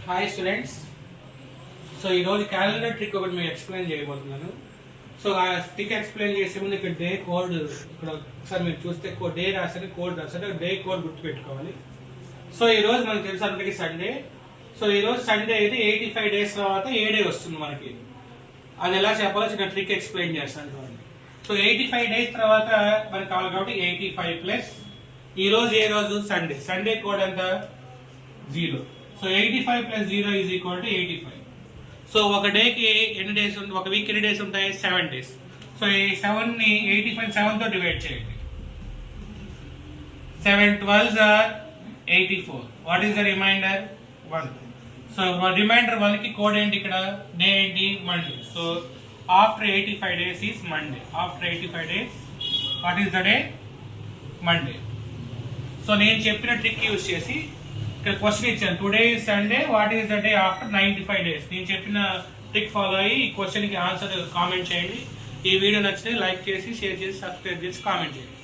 Hi students. So ఈరోజు calendar trick ఒకటి మీకు ఎక్స్ప్లెయిన్ చేయబోతున్నాను. సో ఆ ట్రిక్ ఎక్స్ప్లెయిన్ చేసే ముందు ఇక్కడ డే కోడ్ ఇక్కడ ఒకసారి మీరు చూస్తే డే రాసండి, కోడ్ రాసండి, డే కోడ్ గుర్తుపెట్టుకోవాలి. సో ఈరోజు మనకు తెలుసు అందరికీ సండే. సో ఈరోజు సండే అయితే 85 days తర్వాత ఏ డే వస్తుంది మనకి, అది ఎలా చెప్పాలో చిన్న ట్రిక్ ఎక్స్ప్లెయిన్ చేస్తాను చూడండి. సో 85 days తర్వాత మనకు కావాలి కాబట్టి 85 ప్లస్ ఈరోజు ఏ రోజు సండే, సండే కోడ్ ఎంత 0. So 85 plus 0 is equal to 85. So ఒక డేకి ఎన్ని డేస్ ఉంటాయి, ఒక వీక్ ఎన్ని డేస్ ఉంటాయి, 7 days. సో ఈ 7ని 85 7తో డివైడ్ చేయండి. 7 12s are 84. What is the reminder 1. So reminder 1కి కోడ్ ఏంటి, ఇక్కడ డే ఏంటి, Monday. So after 85 days is Monday. After 85 days what is the day, Monday. So నేను చెప్పిన ట్రిక్ యూజ్ చేసి ఇక్కడ క్వశ్చన్ ఇచ్చాను, today is Sunday, what is the day after 95 days. నేను చెప్పిన ట్రిక్ ఫాలో అయ్యి ఈ క్వశ్చన్కి ఆన్సర్ కామెంట్ చేయండి. ఈ వీడియో నచ్చితే లైక్ చేసి, షేర్ చేసి, సబ్స్క్రైబ్ చేసి కామెంట్ చేయండి.